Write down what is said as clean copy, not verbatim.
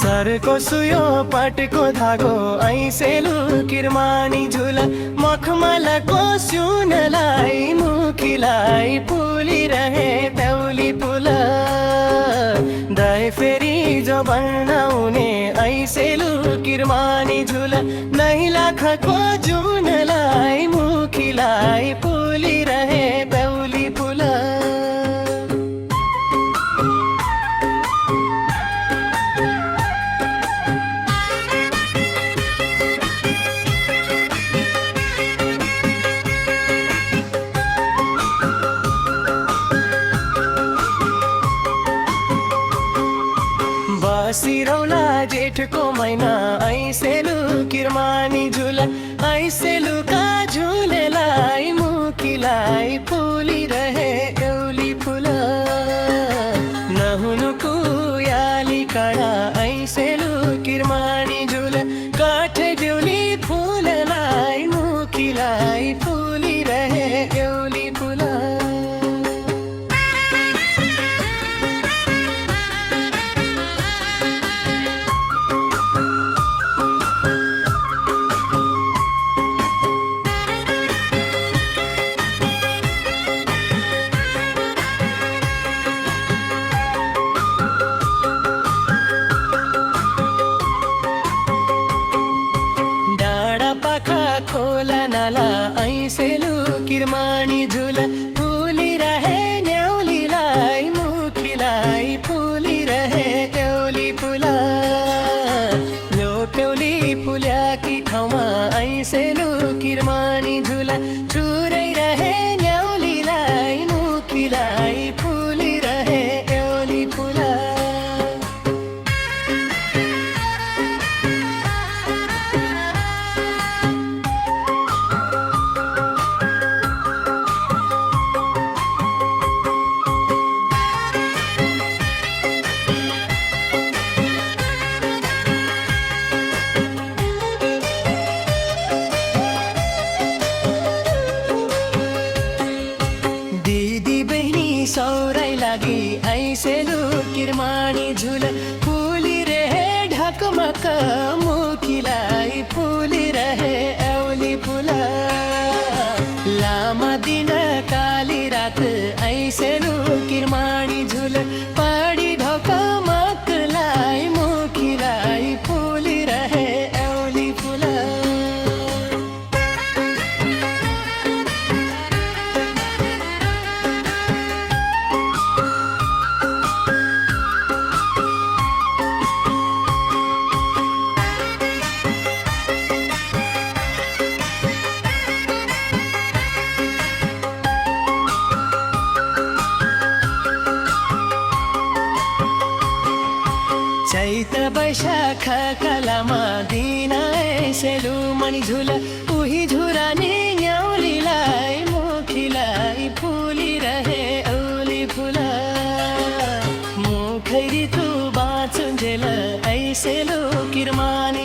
सरको सुयो पटको धागो ऐसेलु किरमानी झुला मखमलको सुनलाई मुखीलाई फुलिरहे तौली फुला दाइ फेरि जो बनाउने ऐसेलु किरमानी झुला नै लाखको जुनलाई मुखीलाई फुलिरहे तौली फुला बसिरौला जेठको महिना ऐसेलु किरमानी झुला ऐसेलुका झुलेलाई मुखीलाई फुलिरहे एउली फुला नहुनु कुयाली काँडा ऐसेलु किरमानी झुला काठ देउली फुललाई मुखीलाई फुलिरहे एउली फुला खोला नाला ऐसेलु किरमानी झुला फुलिरहे न्याउलीलाई मुखीलाई फुलिरहे एउली फुला लोटौली फुल्याकी ठाउँमा ऐसेलु किरमानी झुला चुरै रहे न्याउलीलाई मुखीलाई फुलिरहे एउली फुला सौराई लागि ऐसेलु किरमानी झुला फुलिरहे ढकमक मुखीलाई फुलिरहे एउली फुला लामा दिन काली रात ऐसेलु किरमानी झुला पाडी ढकमकलाई मुखीलाई फुलिरहे एउली फुला चैत वैशाख कलामा दिन ऐसेलु मणि झुला उही झुरानी न्याउलीलाई मुखीलाई फुलिरहे औली फुला मुखै ऋतु बाँचुन्जेल ऐसेलु किरमानी